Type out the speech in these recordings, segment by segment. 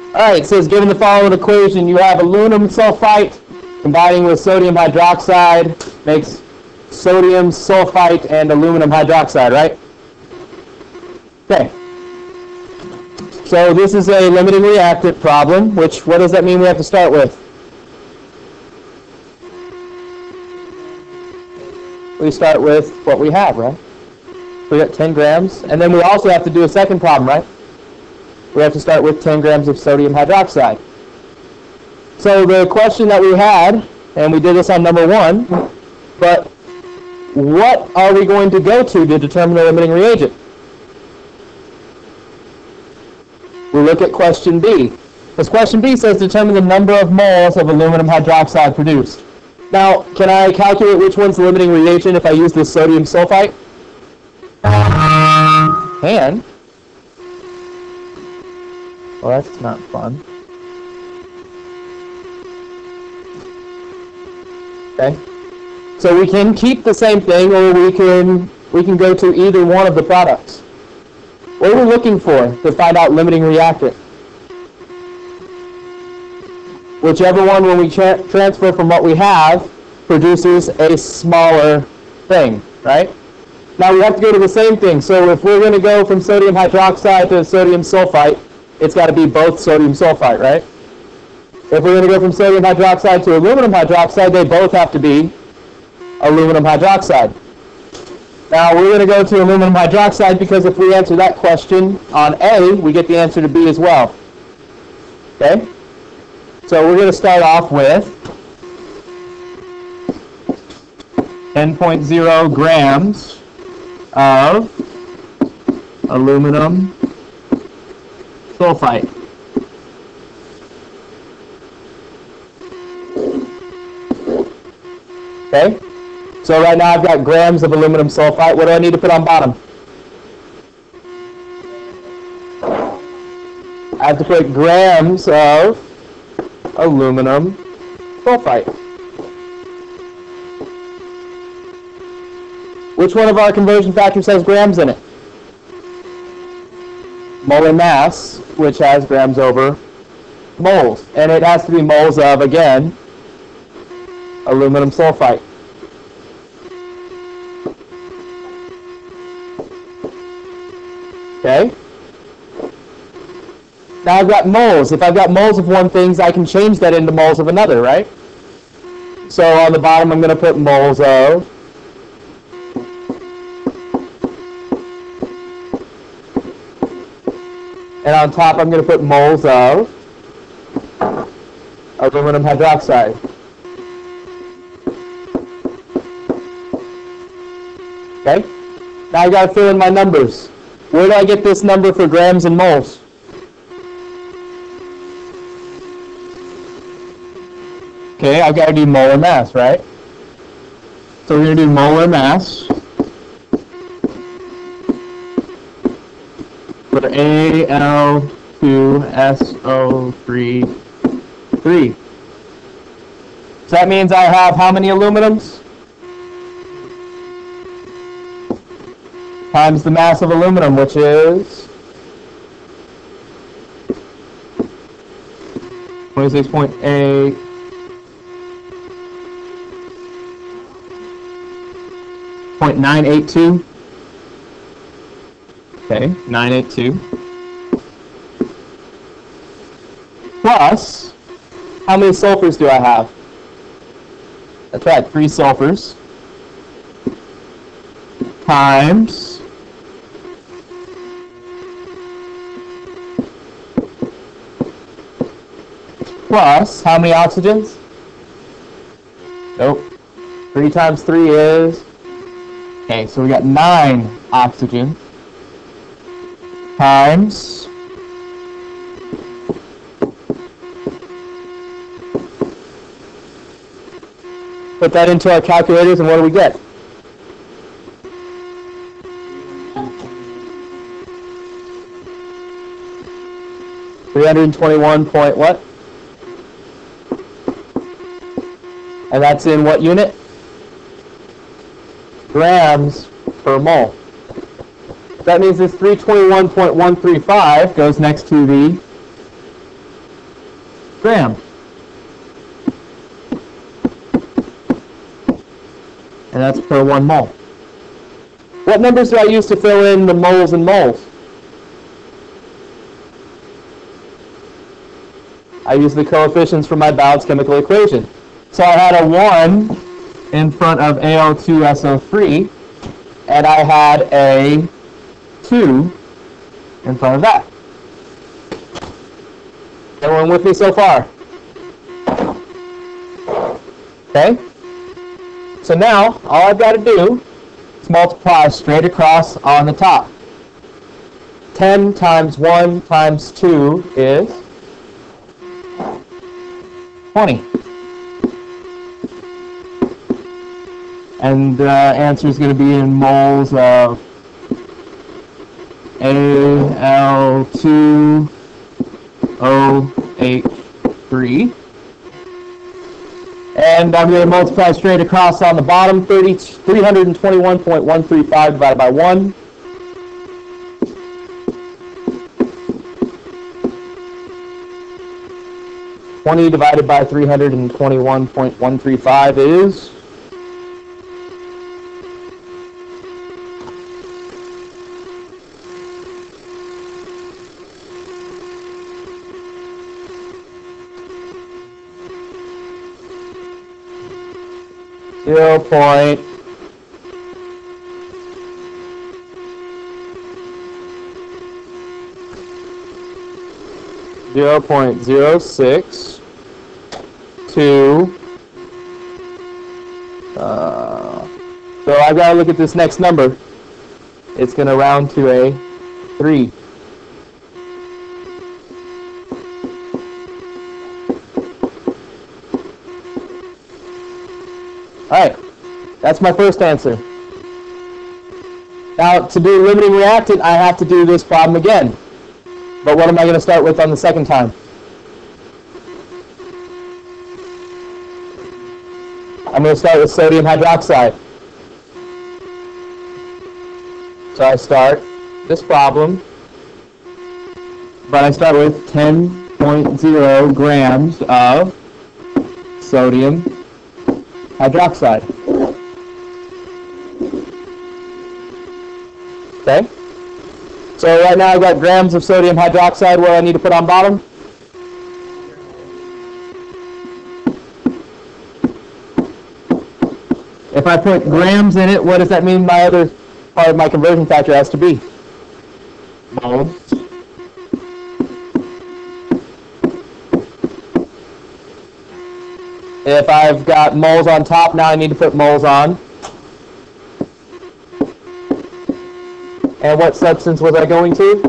Alright, it says given the following equation, you have aluminum sulfite combining with sodium hydroxide makes sodium sulfite and aluminum hydroxide, right? Okay. So this is a limiting reactant problem, which, what does that mean we have to start with? We start with what we have, right? We got 10 grams, and then we also have to do a second problem, right? We have to start with 10 grams of sodium hydroxide. So the question that we had, and we did this on number 1, but what are we going to go to determine the limiting reagent? We look at question B. Because question B says determine the number of moles of aluminum hydroxide produced. Now, can I calculate which one's the limiting reagent if I use this sodium sulfite? Can. Well, that's not fun. Okay. So we can keep the same thing, or we can go to either one of the products. What are we looking for to find out limiting reactant? Whichever one, when we transfer from what we have, produces a smaller thing, right? Now we have to go to the same thing. So if we're going to go from sodium hydroxide to sodium sulfite, it's got to be both sodium sulfite, right? If we're going to go from sodium hydroxide to aluminum hydroxide, they both have to be aluminum hydroxide. Now we're going to go to aluminum hydroxide because if we answer that question on A, we get the answer to B as well. Okay? So we're going to start off with 10.0 grams of aluminum sulfite. Okay? So right now I've got grams of aluminum sulfite. What do I need to put on bottom? I have to put grams of aluminum sulfite. Which one of our conversion factors has grams in it? Molar mass, which has grams over moles. And it has to be moles of, again, aluminum sulfite. Okay? Now I've got moles. If I've got moles of one thing, I can change that into moles of another, right? So on the bottom I'm going to put moles of and on top I'm going to put moles of aluminum hydroxide. Okay? Now I've got to fill in my numbers. Where do I get this number for grams and moles? Okay, I've got to do molar mass, right? So we're going to do molar mass for Al2SO3. So that means I have how many aluminums? Times the mass of aluminum, which is 26.8 .982. Okay, 982. Plus, how many sulfurs do I have? That's right, 3 sulfurs. Times plus how many oxygens? Nope. 3 times 3 is... Okay, so we got 9 oxygen times put that into our calculators, and what do we get? $321 point what? And that's in what unit? Grams per mole. That means this 321.135 goes next to the grams. And that's per 1 mole. What numbers do I use to fill in the moles and moles? I use the coefficients from my balanced chemical equation. So I had a 1 in front of AO2SO3, and I had a 2 in front of that. Everyone with me so far? Okay? So now, all I've got to do is multiply straight across on the top. 10 times 1 times 2 is 20. And the answer is going to be in moles of Al2O83. And I'm going to multiply straight across on the bottom, 321.135 divided by 1. Divided by 321.135 is 0.062. So I've got to look at this next number. It's going to round to a 3. Alright, that's my first answer. Now, to do limiting reactant, I have to do this problem again. But what am I going to start with on the second time? I'm going to start with sodium hydroxide. So I start this problem, but I start with 10.0 grams of sodium hydroxide. Okay? So right now I've got grams of sodium hydroxide. What do I need to put on bottom? If I put grams in it, what does that mean my other part of my conversion factor has to be? Moles. If I've got moles on top, now I need to put moles on. And what substance was I going to?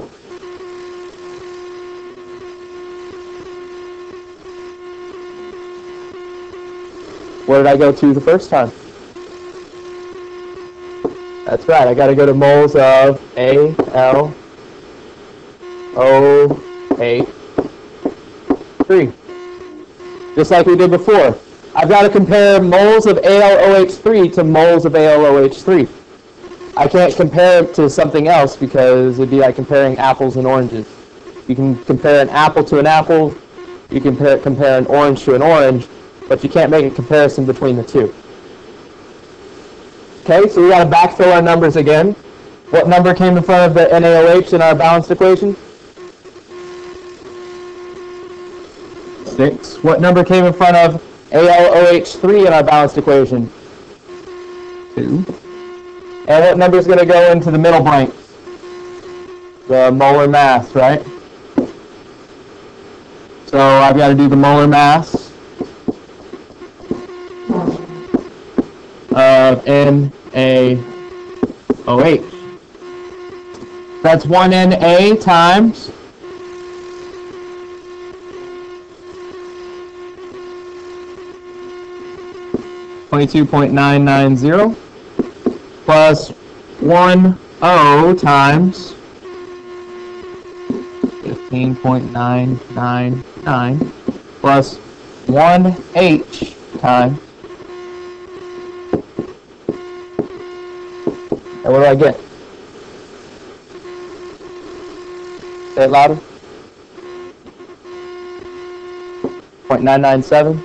What did I go to the first time? That's right, I got to go to moles of AlO83. Just like we did before. I've got to compare moles of AlOH3 to moles of AlOH3. I can't compare it to something else because it'd be like comparing apples and oranges. You can compare an apple to an apple, you can compare an orange to an orange, but you can't make a comparison between the two. Okay, so we got to backfill our numbers again. What number came in front of the NaOH in our balanced equation? 6. What number came in front of AlOH3 in our balanced equation? 2. And what number is going to go into the middle blank? The molar mass, right? So I've got to do the molar mass of NaOH. That's 1 Na times 22.990 plus 1 O times 15.999 plus 1 H times. And what do I get? Say it louder. 0.997.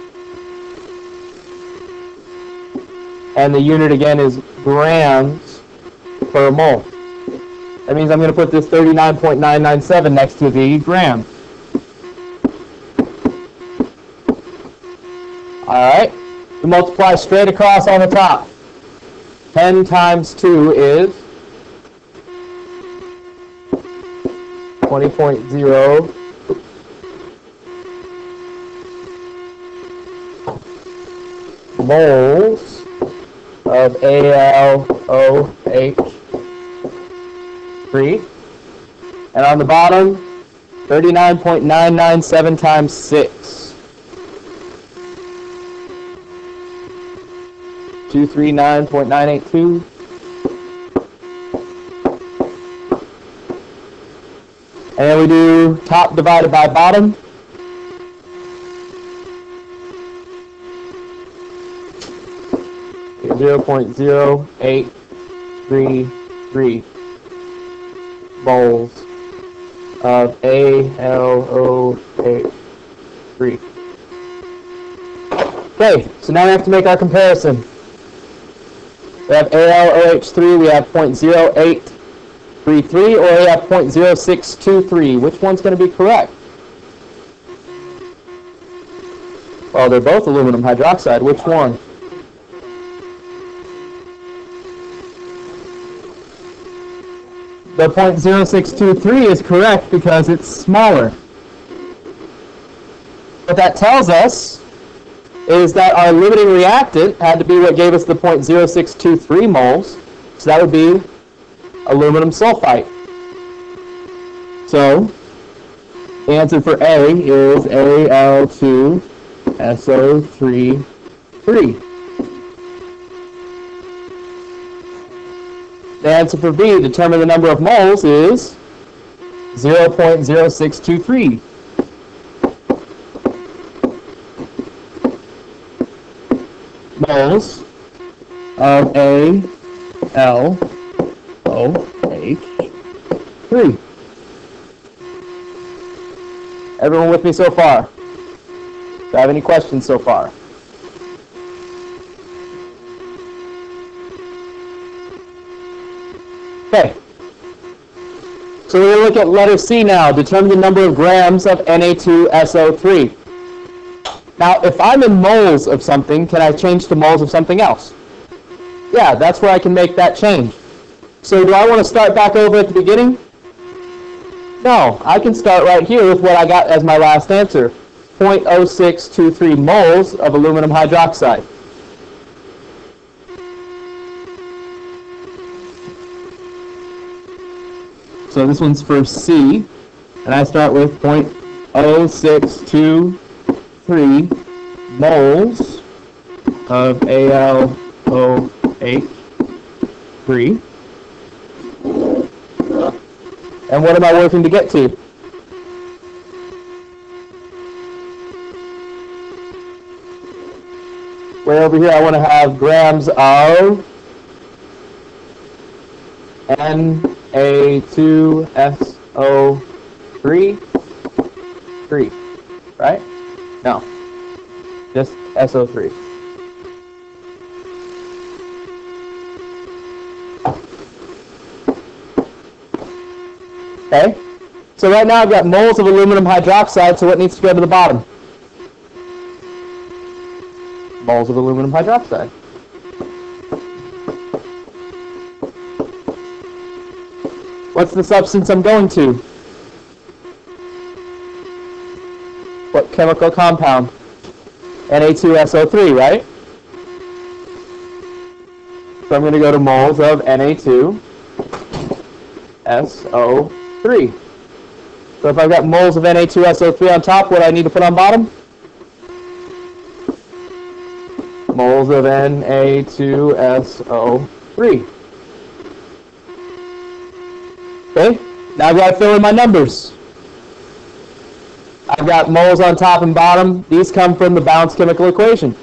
And the unit again is grams per mole. That means I'm going to put this 39.997 next to the gram. Alright, we multiply straight across on the top. 10 times 2 is 20.0 moles of AlOH3. And on the bottom, 39.997 times 6. 239.982. And then we do top divided by bottom. Okay, 0.0833 moles of AlOH3. Okay, so now we have to make our comparison. We have AlOH3, we have 0.0833, or we have 0.0623. Which one's going to be correct? Well, they're both aluminum hydroxide. Which one? The 0.0623 is correct because it's smaller. What that tells us is that our limiting reactant had to be what gave us the 0.0623 moles. So that would be aluminum sulfite. So the answer for A is Al2SO3. The answer for B, determine the number of moles, is 0.0623. Moles of AlOH3. Everyone with me so far? Do I have any questions so far? Okay. So we're going to look at letter C now. Determine the number of grams of Na2SO3. Now, if I'm in moles of something, can I change to moles of something else? Yeah, that's where I can make that change. So do I want to start back over at the beginning? No, I can start right here with what I got as my last answer. 0.0623 moles of aluminum hydroxide. So this one's for C, and I start with 0.0623 moles of AlOH3. And what am I working to get to? Way over here I want to have grams of Na2SO3, right? No, just SO3. Okay, so right now I've got moles of aluminum hydroxide, so what needs to go to the bottom? Moles of aluminum hydroxide. What's the substance I'm going to? What chemical compound? Na2SO3, right? So I'm going to go to moles of Na2SO3. So if I've got moles of Na2SO3 on top, what do I need to put on bottom? Moles of Na2SO3. Okay, now I've got to fill in my numbers. I've got moles on top and bottom. These come from the balanced chemical equation.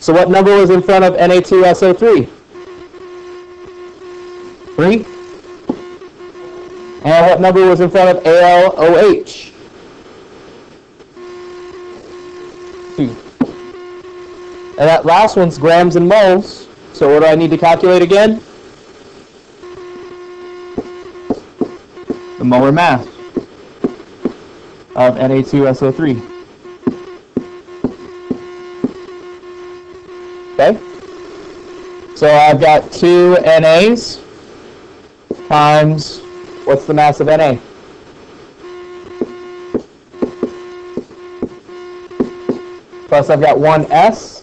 So what number was in front of Na2SO3? 3. And what number was in front of AlOH? And that last one's grams and moles. So what do I need to calculate again? The molar mass of Na2SO3. Okay? So I've got 2 NAs times, what's the mass of Na? Plus I've got 1 S.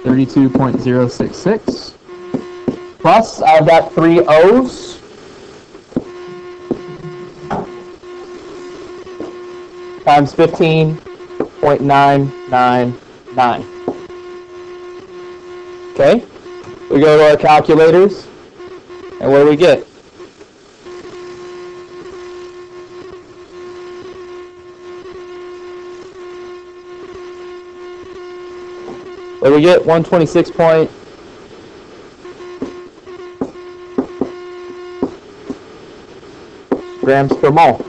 .066. Plus I've got 3 O's. Times 15.999. Okay? We go to our calculators, and what do we get? What do we get? 126 point. Grams per mole.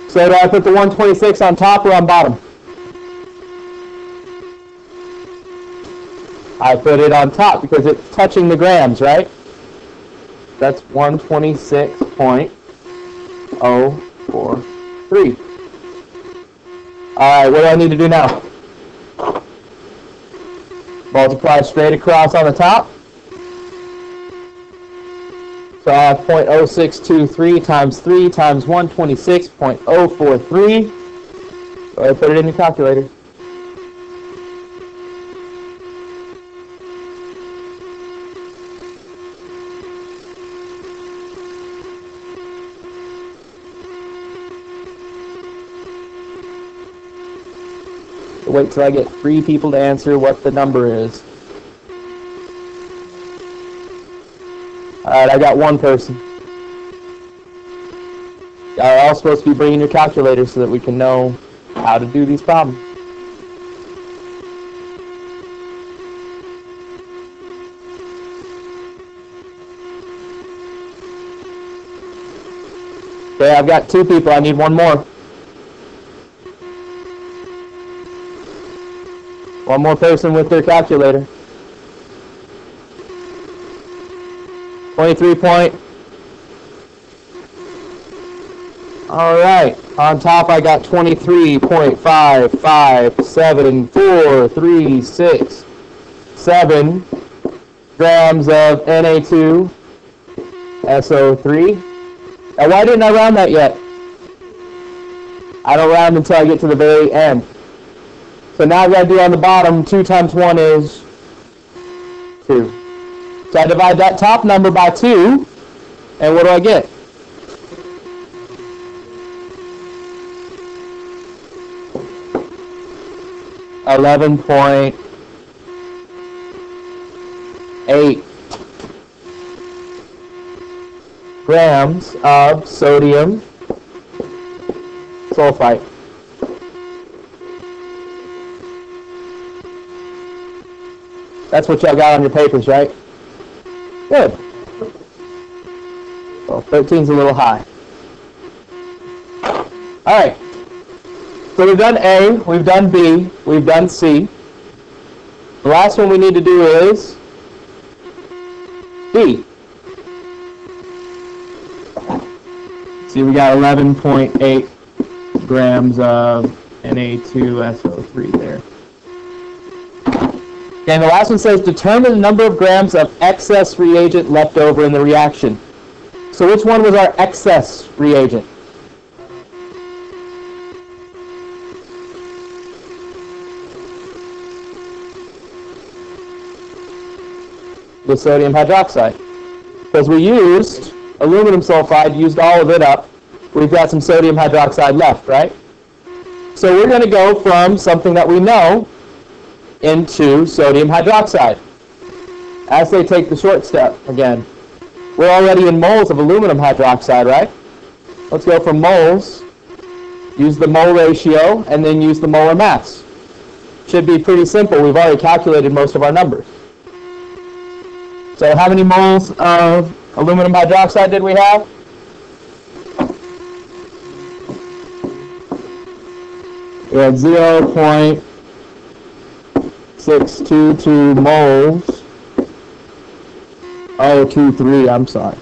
So do I put the 126 on top or on bottom? I put it on top because it's touching the grams, right? That's 126.043. All right, what do I need to do now? Multiply straight across on the top. So I have 0.0623 times 3 times 126.043. Go ahead, put it in your calculator. Wait till I get 3 people to answer what the number is. Alright, I got 1 person. Y'all are all supposed to be bringing your calculators so that we can know how to do these problems. Okay, I've got 2 people. I need 1 more. 1 more person with their calculator. 23 point. All right. On top, I got 23.5574367 grams of Na2SO3. Now, why didn't I round that yet? I don't round until I get to the very end. So now I've got to do on the bottom, 2 times 1 is 2. So I divide that top number by 2, and what do I get? $11.8 grams of sodium sulfite. That's what y'all got on your papers, right? Good. Well, 13's a little high. All right. So we've done A, we've done B, we've done C. The last one we need to do is D. See, we got 11.8 grams of Na2SO3 there. Okay, and the last one says determine the number of grams of excess reagent left over in the reaction. So which one was our excess reagent? The sodium hydroxide. Because we used aluminum sulfide, used all of it up. We've got some sodium hydroxide left, right? So we're going to go from something that we know into sodium hydroxide. As they take the short step again. We're already in moles of aluminum hydroxide, right? Let's go from moles, use the mole ratio, and then use the molar mass. Should be pretty simple. We've already calculated most of our numbers. So how many moles of aluminum hydroxide did we have? We had 0.622 moles. Oh, 23, I'm sorry.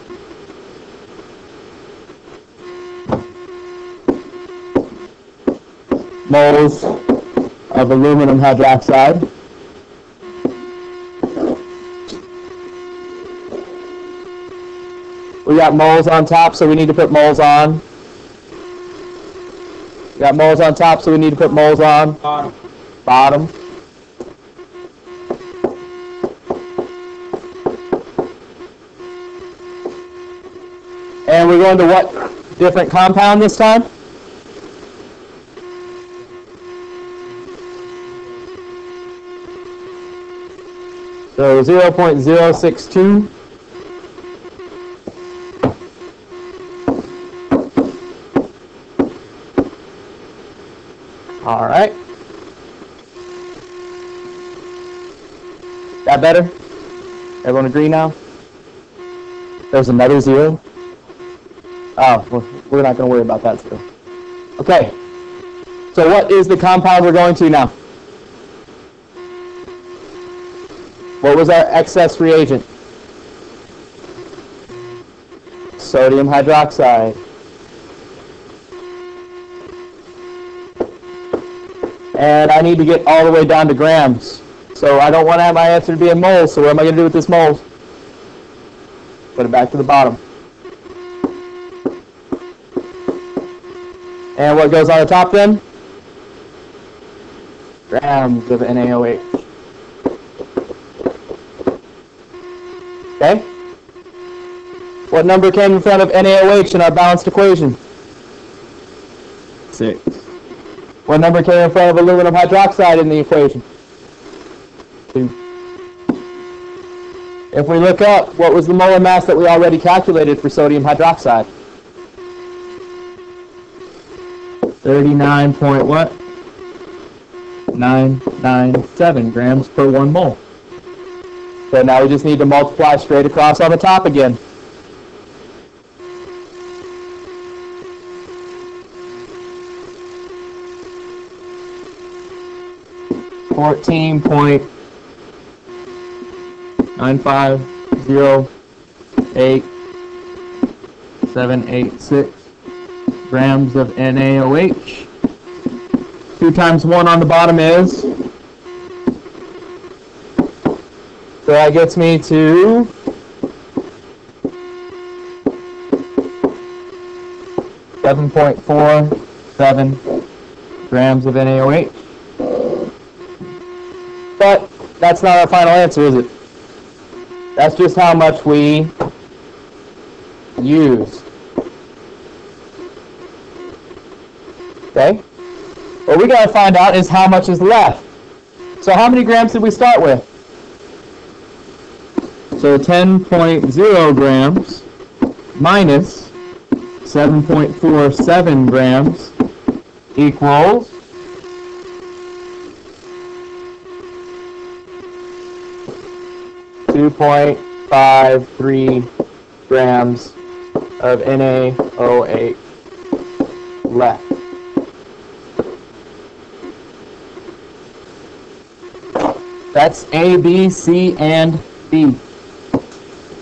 Moles of aluminum hydroxide. We got moles on top, so we need to put moles on. We got moles on top, so we need to put moles on. Bottom. And we're going to what different compound this time? So 0.062. All right. That better? Everyone agree now? There's another 0. Oh, we're not going to worry about that still. Okay. So what is the compound we're going to now? What was our excess reagent? Sodium hydroxide. And I need to get all the way down to grams. So I don't want to have my answer to be in moles, so what am I going to do with this moles? Put it back to the bottom. And what goes on the top then? Grams of NaOH. Okay? What number came in front of NaOH in our balanced equation? 6. What number came in front of aluminum hydroxide in the equation? 2. If we look up, what was the molar mass that we already calculated for sodium hydroxide? 39 point what? 997 grams per 1 mole. So now we just need to multiply straight across on the top again. $14.9508786 grams of NaOH. 2 times 1 on the bottom is, so that gets me to 7.47 grams of NaOH. But that's not our final answer, is it? That's just how much we used. Okay? What we got to find out is how much is left. So how many grams did we start with? So 10.0 grams minus 7.47 grams equals 2.53 grams of NaOH left. That's A, B, C, and D.